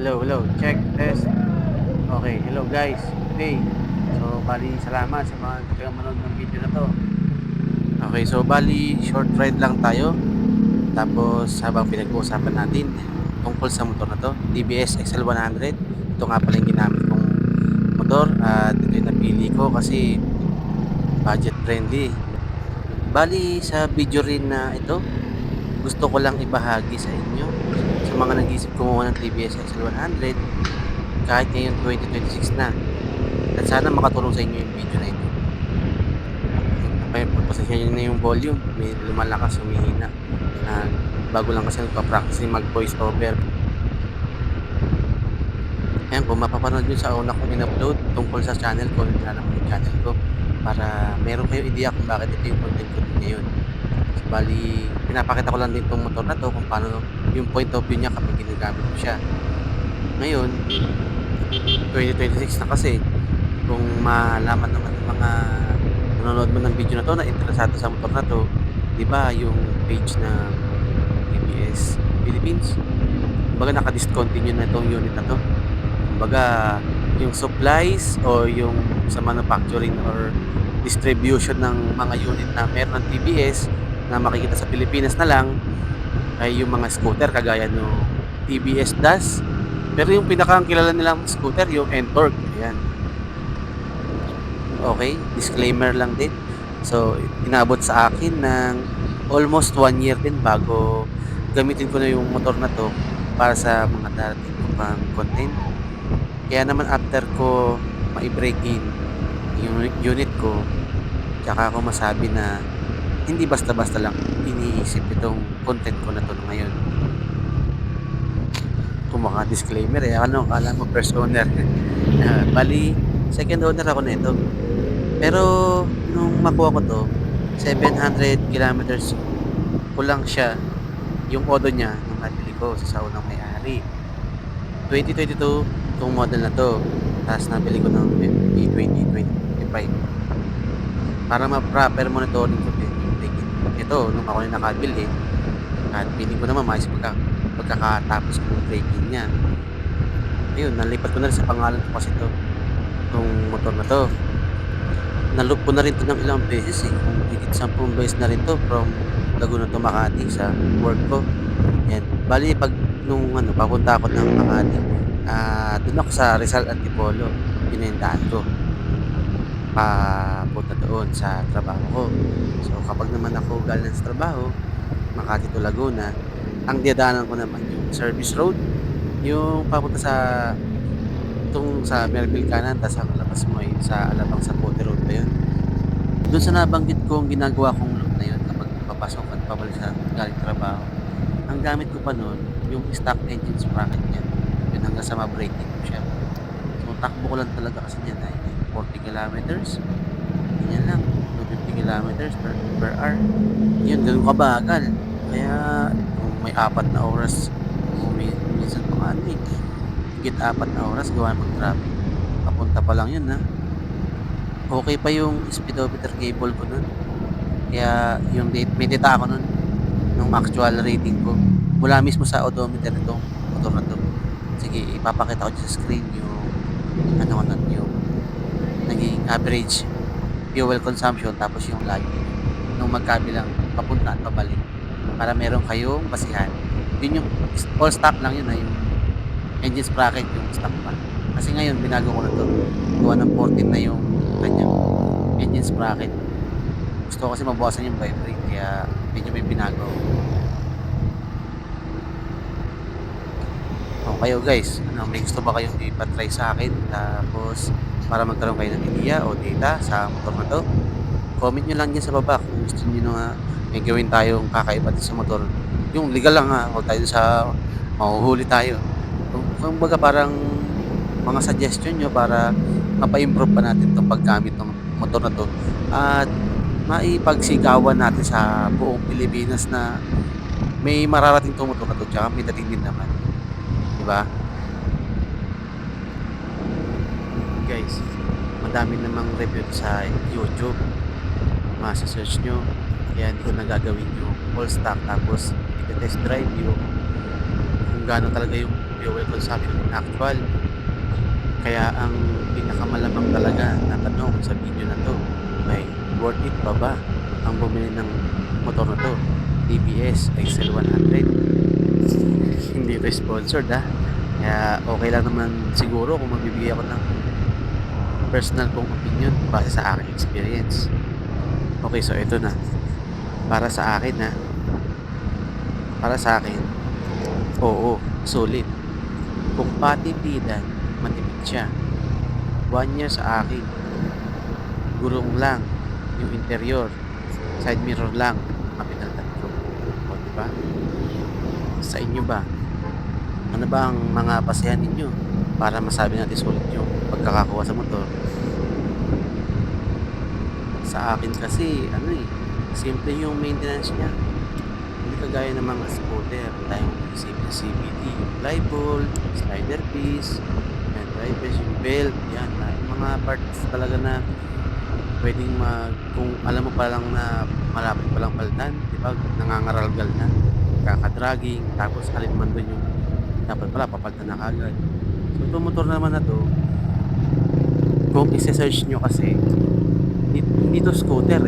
Hello, check, test. Okay, hello guys. Today, so bali salamat sa mga taga manood ng video na to. Okay, so bali short ride lang tayo. Tapos habang pinag-uusapan natin tungkol sa motor na to, TBS XL100. Ito nga pala yung ginamit kong motor at ito yung napili ko kasi budget friendly. Bali sa video rin na ito, gusto ko lang ibahagi sa inyo sa mga nag-iisip kumuha ng TBS XL100 kahit ngayon 2026 na. At sana makatulong sa inyo yung video na ito. Pasensya nyo na yung volume. May lumalakas, humihina. Bago lang kasi nagpa-practice mag voice over. Ayan, kung mapapanood nyo sa una kong in-upload tungkol sa channel ko, nilalang ko yung channel ko para meron kayo idea kung bakit ito yung content ko ngayon. So, bali, pinapakita ko lang din itong motor na to kung paano yung point of view niya kapag ginagamit ko siya. Ngayon, 2026 na kasi, kung malaman naman ng mga nanonood mo ng video na to na interesado sa motor na to, di ba yung page na TBS Philippines, kumbaga naka-discontinue na itong unit na to. Kumbaga yung supplies o yung sa manufacturing or distribution ng mga unit na meron ng TBS na makikita sa Pilipinas na lang ay yung mga scooter kagaya no TBS DAS. Pero yung pinakang kilala nilang scooter yung Ntorq. Ayan. Okay, disclaimer lang din. So, inabot sa akin ng almost 1 year din bago gamitin ko na yung motor na to para sa mga darating ko pang content. Kaya naman after ko ma-break in yung unit ko, tsaka ako masabi na hindi basta-basta lang iniisip itong content ko na to ngayon. Kung mga disclaimer akala mo first owner. Bali, second owner ako na ito. Pero nung makuha ko to, 700 kilometers ko lang siya yung odo niya nung nabili ko sa unang may-ari. 2022 itong model na to. Tapos nabili ko ng May 2025. Para ma-proper monitoring ko din yung ticket. Ito, nung ako na nakabili, at piling ko naman maayos pagkakatapos ko yung break-in niya. Ayun, nalipat ko na rin sa pangalan ko kasi to. Itong motor na to. Naloop ko na rin to ng ilang beses eh. Kung higit 10 beses na rin to from Laguna to Makati sa work ko. Yan. Bali, nung papunta ako ng Makati, doon ako sa Rizal Antipolo, pinendaan ko. Papunta doon sa trabaho ko. So, kapag naman ako galing sa trabaho, Makati to Laguna, ang dinadaanan ko naman yung service road, yung papunta sa Merville kanan, tapos ang labas mo ay sa Alabang sa Pote Road na yun. Doon sa nabanggit ko ang ginagawa kong loop na yun kapag papasok at pabalik sa galing trabaho, ang gamit ko pa noon yung stock engine sprocket niya. Yun hanggang sa ma-break in ko siya. So takbo ko lang talaga kasi niyan ay 40 kilometers. Ganyan lang, 50 kilometers per hour. Yun, ganun kabagal. Kaya kung may 4 na oras, kung minsan pa higit 4 na oras gawa ng traffic. Papunta pa lang yun ha. Okay pa yung speedometer cable ko nun. Kaya yung may data ako nun nung actual rating ko. Mula mismo sa odometer itong motor na to. Sige, ipapakita ko dyan sa screen yung yung naging average fuel consumption tapos yung lagi nung magkabilang papunta at pabalik para meron kayong basihan. Yun yung all stock lang yun yung engine sprocket yung stock pa. Kasi ngayon binago ko na to. Gawa ng 14 na yung kanyang engine sprocket. Gusto ko kasi mabawasan yung vibrate kaya medyo may binago. O kayo guys, may gusto ba kayong ipatry sa akin tapos para magkaroon kayo ng idea o data sa motor na to? Comment nyo lang dyan sa baba kung gusto nyo na may gawin tayong kakaiba sa motor. Yung legal lang huwag tayo sa mahuhuli tayo. Kung baga parang mga suggestion nyo para mapa-improve pa natin itong paggamit ng motor na to at maipagsigawan natin sa buong Pilipinas na may mararating itong motor na to tsaka may dating din naman. Diba? Guys, madami namang review sa YouTube. Masa-search nyo. Kaya hindi ko nagagawin yung all stock tapos i-test drive yung kung gaano talaga yung fuel consumption in actual. Kaya ang pinakamalamang talaga na tanong sa video na 'to ay worth it pa ba ang bumili ng motor na 'to, TVS XL100? Hindi 'to sponsored, kaya okey lang naman siguro kung magbibigay ako ng personal kong opinyon base sa aking experience. Okey, so ito na, para sa akin, para sa akin, oo, sulit. Kung patipidan, matipid siya. 1 year sa akin, gurong lang yung interior, side mirror lang ang pinalitan ko, oh, 'di ba? Sa inyo ba, ano ba ang mga basehan ninyo para masabi natin sulit yung pagkakakuha sa motor? Sa akin kasi ano, simple yung maintenance niya. Hindi kagaya ng mga scooter, tayong isipin CVT, yung fly ball, slider piece, yan, drivers, yung belt, yan, yung mga parts talaga na puwedeng kung alam mo pa lang na malapit pa lang palitan, 'di ba, nangangaralgal na, kaka-dragging, tapos alin man dun yung dapat pala papalitan na kaagad. So, itong motor naman na 'to, kung ise-search niyo kasi, hindi 'to scooter,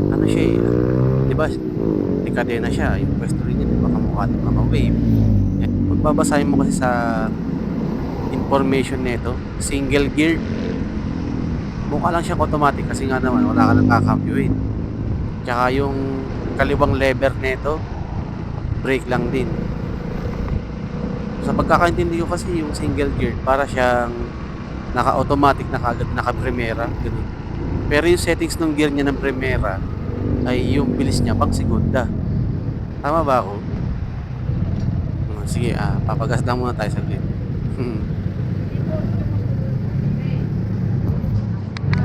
ano siya, 'di ba, dekadena siya, yung puwesto rin niya 'di ba kamukha ng mga Wave. Eh, kung babasahin mo kasi sa information nito, single geared. Mukha lang siyang automatic kasi nga naman wala ka ng kakambyuhin. Tsaka yung kaliwang lever nito, brake lang din. Sa pagkakaintindi ko kasi yung single gear para siyang naka-automatic na kaagad, naka-primera, gano'n. Pero yung settings ng gear niya ng primera ay yung bilis niya pang segunda. Tama ba ako? Sige, papagas lang muna tayo saglit.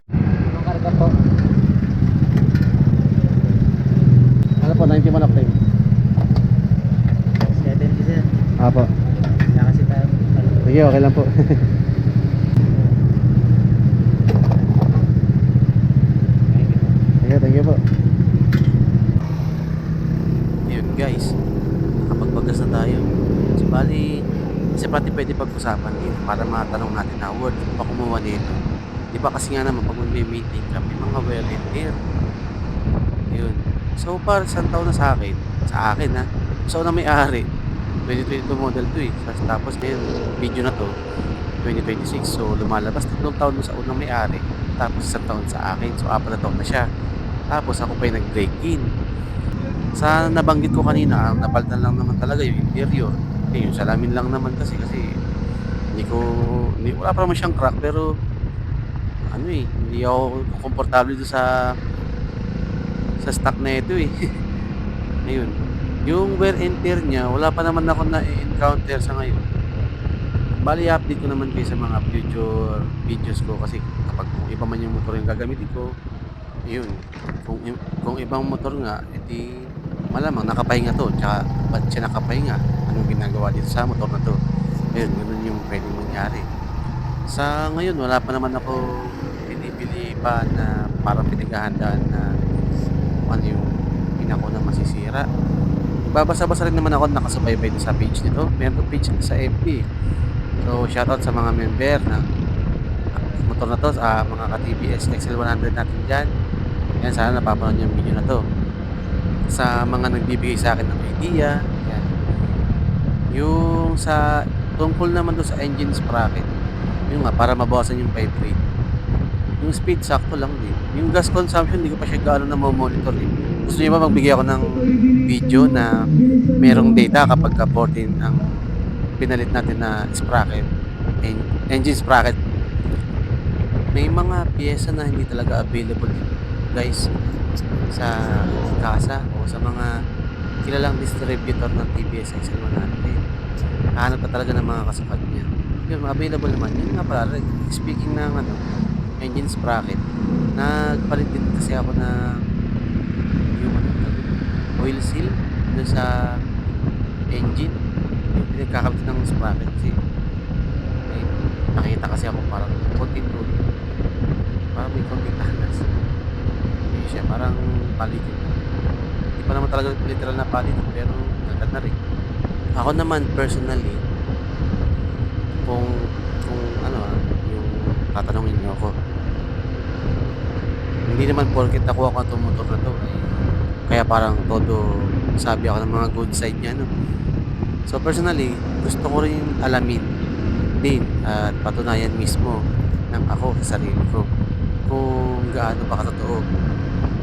Anong karga po? Ano po, 91 octane? 70 sir. Apo. Wala kasi tayo. Sige, okay lang po. Sige, thank you po. Ayun guys, nakapagpagas na tayo. So bali, isa pati pwede pag-usapan din para matanong natin na worth it pa kumuha nito. Di ba kasi nga naman pag magme-maintain ka, may mga wear and tear. Ayun. So para isang taon na sa akin so na may-ari, 2022 model 2 Tapos ngayon, video na to, 2026. So lumalabas 3 taon na sa unang may-ari, tapos 1 taon sa akin. So 4 na taon na siya. Tapos ako pa yung nag-break in. Sa nabanggit ko kanina, ang napalitan lang naman talaga yung interior. Yung salamin lang naman kasi wala pa naman siyang crack, pero ano hindi ako komportable doon sa stock na ito Ayun. Yung wear and tear niya, wala pa naman ako na-encounter sa ngayon. Bali, update ko naman kayo sa mga future videos ko kasi kapag kung iba man yung motor yung gagamitin ko, yun. Kung ibang motor nga, edi malamang nakapahinga to. Tsaka ba't siya nakapahinga? Anong ginagawa dito sa motor na to? Ayun, ganun yung pwedeng mangyari. Sa ngayon, wala pa naman ako binibili pa na parang pinaghahandaan na kung ano yung pinako na masisira. Babasa-basa rin naman ako, nakasubaybay din sa page nito. Meron to page sa FB. So, shoutout sa mga member na motor na to, mga ka-TVS XL100 natin dyan. Yan, sana napapanood yung video na to. Sa mga nagbibigay sa akin ng idea, yan. Yung sa tungkol naman doon sa engine sprocket, yun nga, para mabawasan yung vibrate. Yung speed, sakto lang din. Yung gas consumption, hindi ko pa siya gaano na monitor Gusto niyo ba magbigay ako ng video na merong data kapag ka 14 ang pinalit natin na sprocket, engine sprocket? May mga piyesa na hindi talaga available guys sa kasa o sa mga kilalang distributor ng TVS XL100. Hanap ka talaga ng mga kasukat niya. Yun, available naman. Yun nga pala, speaking ng engine sprocket, nagpalit din kasi ako na yung oil seal doon sa engine, yung pinagkakabit ng sprocket kasi nakita kasi ako parang konting tulo, parang may konting talas. Hindi siya parang palitin. Hindi pa naman talaga literal na palitin, pero nagkat na rin. Ako naman personally, kung kung ano, yung tatanungin niyo ako. Hindi naman porket nakuha ko 'tong motor na 'to, eh, kaya parang todo sabi ako ng mga good side niya 'no. So personally, gusto ko rin alamin din at patunayan mismo ng ako sa sarili ko kung gaano ba katotoo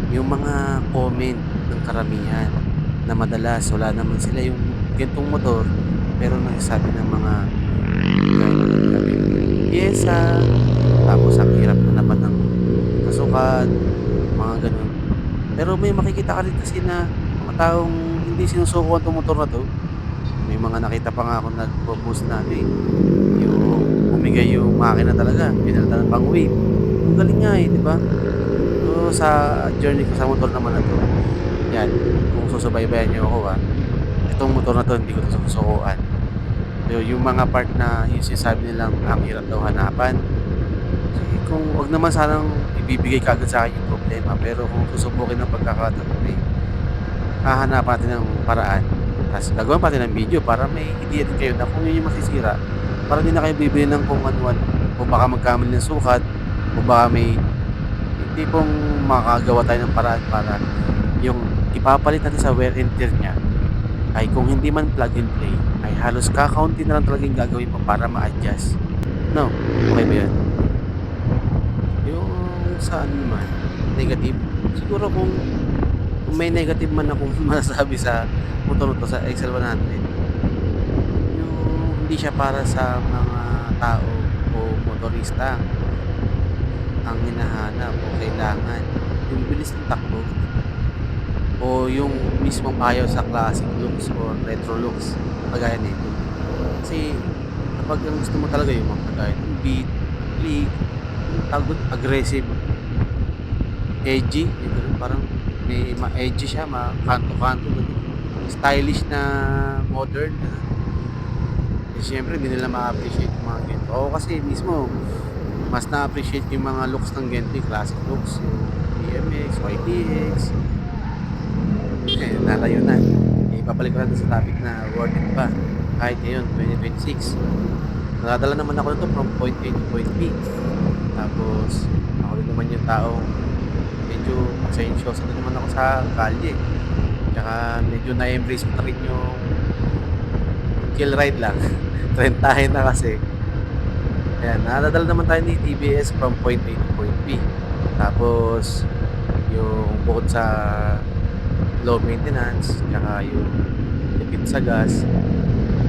yung mga comment ng karamihan na madalas wala naman sila yung ganitong motor pero nagsasabi ng mga gano'n piyesa, tapos ang hirap hanapan ng kasukat, mga gano'n. Pero may makikita ka rin kasi na mga taong hindi sinusukuan 'tong motor na 'to. May mga nakita pa nga akong nagpo-post na ano, eh, yung bumigay yung makina talaga, pinalitan ng pang-wave. Ang galing nga, eh, 'di ba? So, sa journey ko sa motor naman na 'to, 'yan, kung susubaybayan niyo ako, itong motor na 'to hindi ko 'to susukuan. Yung mga part na yung sinasabi nilang ang hirap daw hanapan, eh, kung 'wag naman sanang ibibigay kaagad sa'kin yung problema, pero kung susubukin ng pagkakataon, eh, hahanapan natin ng paraan. Ta's gagawan pa natin ng video para may ideya din kayo na kung yun yung masisira, para hindi na kayo bibili ng kung ano-ano o baka magkamali ng sukat o baka may yung tipong makakagawa tayo ng paraan para yung ipapalit natin sa wear and tear niya ay kung hindi man plug and play, ay halos kakaunti na lang talaga yung gagawin mo para ma-adjust. No, okay ba yun? Yung sa ano naman, negative, siguro kung may negative man akong masasabi sa motor na 'to, sa XL100, yung hindi siya para sa mga tao o motorista ang hinahanap o kailangan, yung bilis ng takbo o yung mismong ayaw sa classic looks or retro looks, kagaya nito. Kasi kapag ang gusto mo talaga yung mga kagaya ng beat, click, yung tawag dun, aggressive, edgy, yung ganun, parang may ma-edgy siya, kanto-kanto, ganun. Stylish na modern, ganun. Eh, siyempre hindi nila ma-appreciate yung mga ganito. Ako kasi mismo, mas na-appreciate yung mga looks ng ganito, yung classic looks, yung BMX, YTX, eh, nalayo na. Eh, babalik ko lang dun sa topic na worth it ba kahit ngayon, 2026. Nadadala naman ako nito from point A to point B. Tapos, ako rin naman yung taong medyo pasensyoso din naman ako sa kalye. Tsaka medyo na-embrace ko na rin yung chill ride lang. Trentahin na kasi. Ayan, nadadala naman tayo ni TBS from point A to point B. Tapos, yung bukod sa low maintenance, tsaka yung tipid sa gas,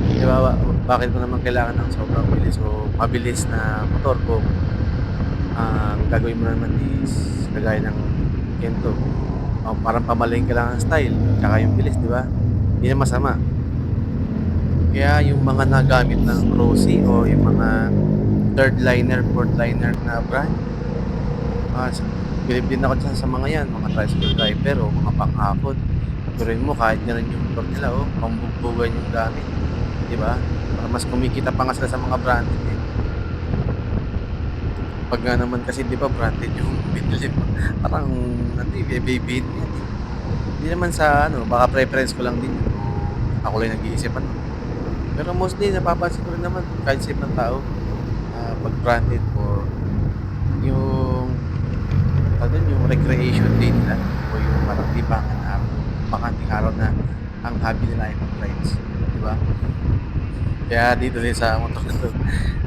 di ba, bakit mo naman kailangan ng sobrang bilis o mabilis na motor kung ang gagawin mo naman is kagaya ng Kento, parang pamalengke lang ang style tsaka yung bilis, di ba? Hindi na masama. Kaya yung mga nagamit ng Rossi o yung mga third liner, fourth liner na brand, bilib din ako dyan sa mga yan, mga tricycle driver o mga panghakot. Turin mo kahit ganun yung motor nila, pambugbugan yung gamit, di ba? Para mas kumikita pa nga sila sa mga branded, eh. Pag nga naman kasi di ba branded yung binili mo, parang ano, baby yan, eh. Hindi naman sa ano, baka preference ko lang din yun, o ako lang nag-iisip ano. Pero mostly napapansin ko rin naman kahit same ng tao, pag branded or yung ano yung recreation day nila o yung parang libangan araw, bakanting araw na ang hobby nila ay mag-rides, di ba? Kaya dito din sa motor na 'to,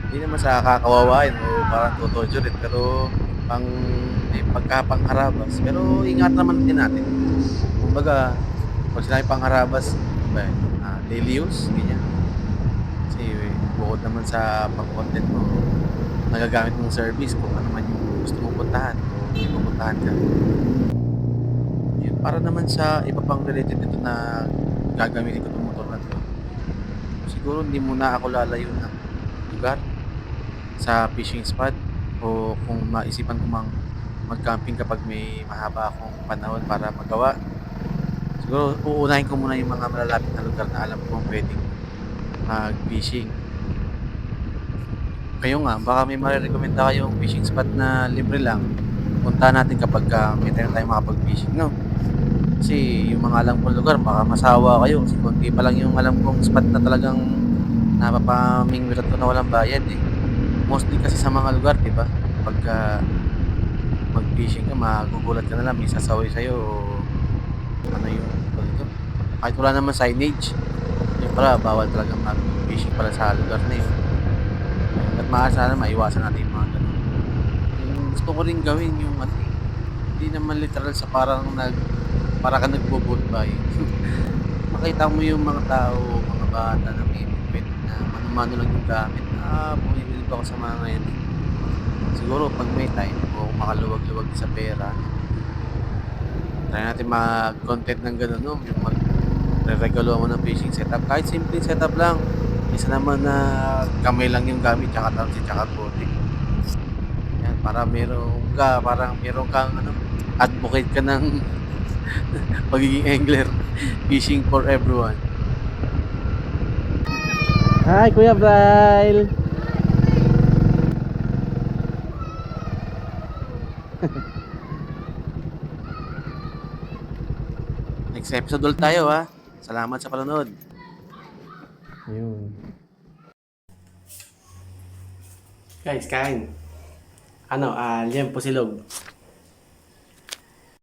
hindi naman sa kakawawain o parang tutorture rin, pero pang may pagkapangharabas. Pero ingat naman din natin. Kumbaga, pag sinabi pangharabas, ano ba yun, daily use, ganyan. Kasi bukod naman sa pang-content mo, nagagamit mong service kung ano man yung gusto mong puntahan o may pupuntahan ka. Yun, para naman sa iba pang related dito na gagamitin ko 'tong motor na 'to, siguro hindi muna ako lalayo ng lugar sa fishing spot o kung maisipan ko mang mag-camping kapag may mahaba akong panahon para magawa. Siguro uunahin ko muna yung mga malalapit na lugar na alam kong puwedeng mag-fishing. Kayo nga, baka may marerekomenda kayong fishing spot na libre lang, puntahan natin kapagka may time tayong makapag-fishing, 'no? Kasi yung mga alam kong lugar baka masawa kayo kasi konti pa lang yung alam kong spot na talagang napapamingwirat ko na walang bayad eh. Mostly kasi sa mga lugar, di ba? Pagka mag-fishing ka, magugulat ka na lang, may sasaway sa'yo o ano yung tawag dito. Kahit wala naman signage, yung pala, bawal talaga mag-fishing pala sa lugar na yun. At maaari sana maiwasan natin yung mga ganun. Yung gusto ko rin gawin yung ano eh, hindi naman literal sa para ka nagbo-boat buy. Makita mo yung mga tao, mga bata na may equipment na mano-mano lang yung gamit. Bumibili pa ako sa mga ngayon eh. Siguro pag may time o kung makaluwag-luwag sa pera, try natin mag-content ng gano'n, no? Yung mag-regalo mo ng fishing setup. Kahit simple setup lang. Isa naman na kamay lang yung gamit, tsaka tamsi, tsaka bote. Yan, parang meron kang ano, advocate ka ng pagiging angler. Fishing for everyone. Hi, Kuya Braille. Next episode ulit tayo ha. Salamat sa panonood. Ayun. Guys, kain. Ano, liyan po silog.